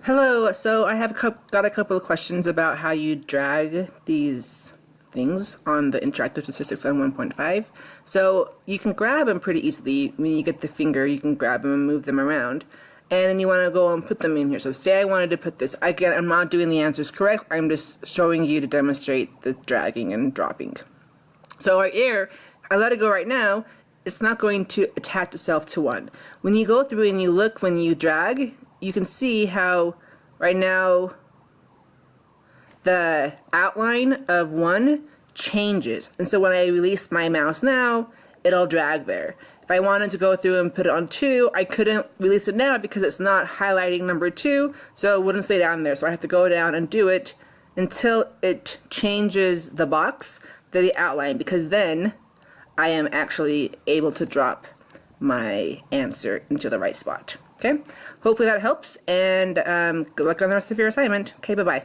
Hello, so I have got a couple of questions about how you drag these things on the interactive statistics on 1.5. So you can grab them pretty easily. When you get the finger, you can grab them and move them around. And then you want to go and put them in here. So say I wanted to put this, again, I'm not doing the answers correct, I'm just showing you to demonstrate the dragging and dropping. So right here, I let it go right now, it's not going to attach itself to one. When you go through and you look when you drag, you can see how right now the outline of one changes. And so when I release my mouse now, it'll drag there. If I wanted to go through and put it on 2, I couldn't release it now because it's not highlighting number 2, so it wouldn't stay down there. So I have to go down and do it until it changes the box, the outline, because then I am actually able to drop my answer into the right spot. Okay, hopefully that helps, and good luck on the rest of your assignment. Okay, bye-bye.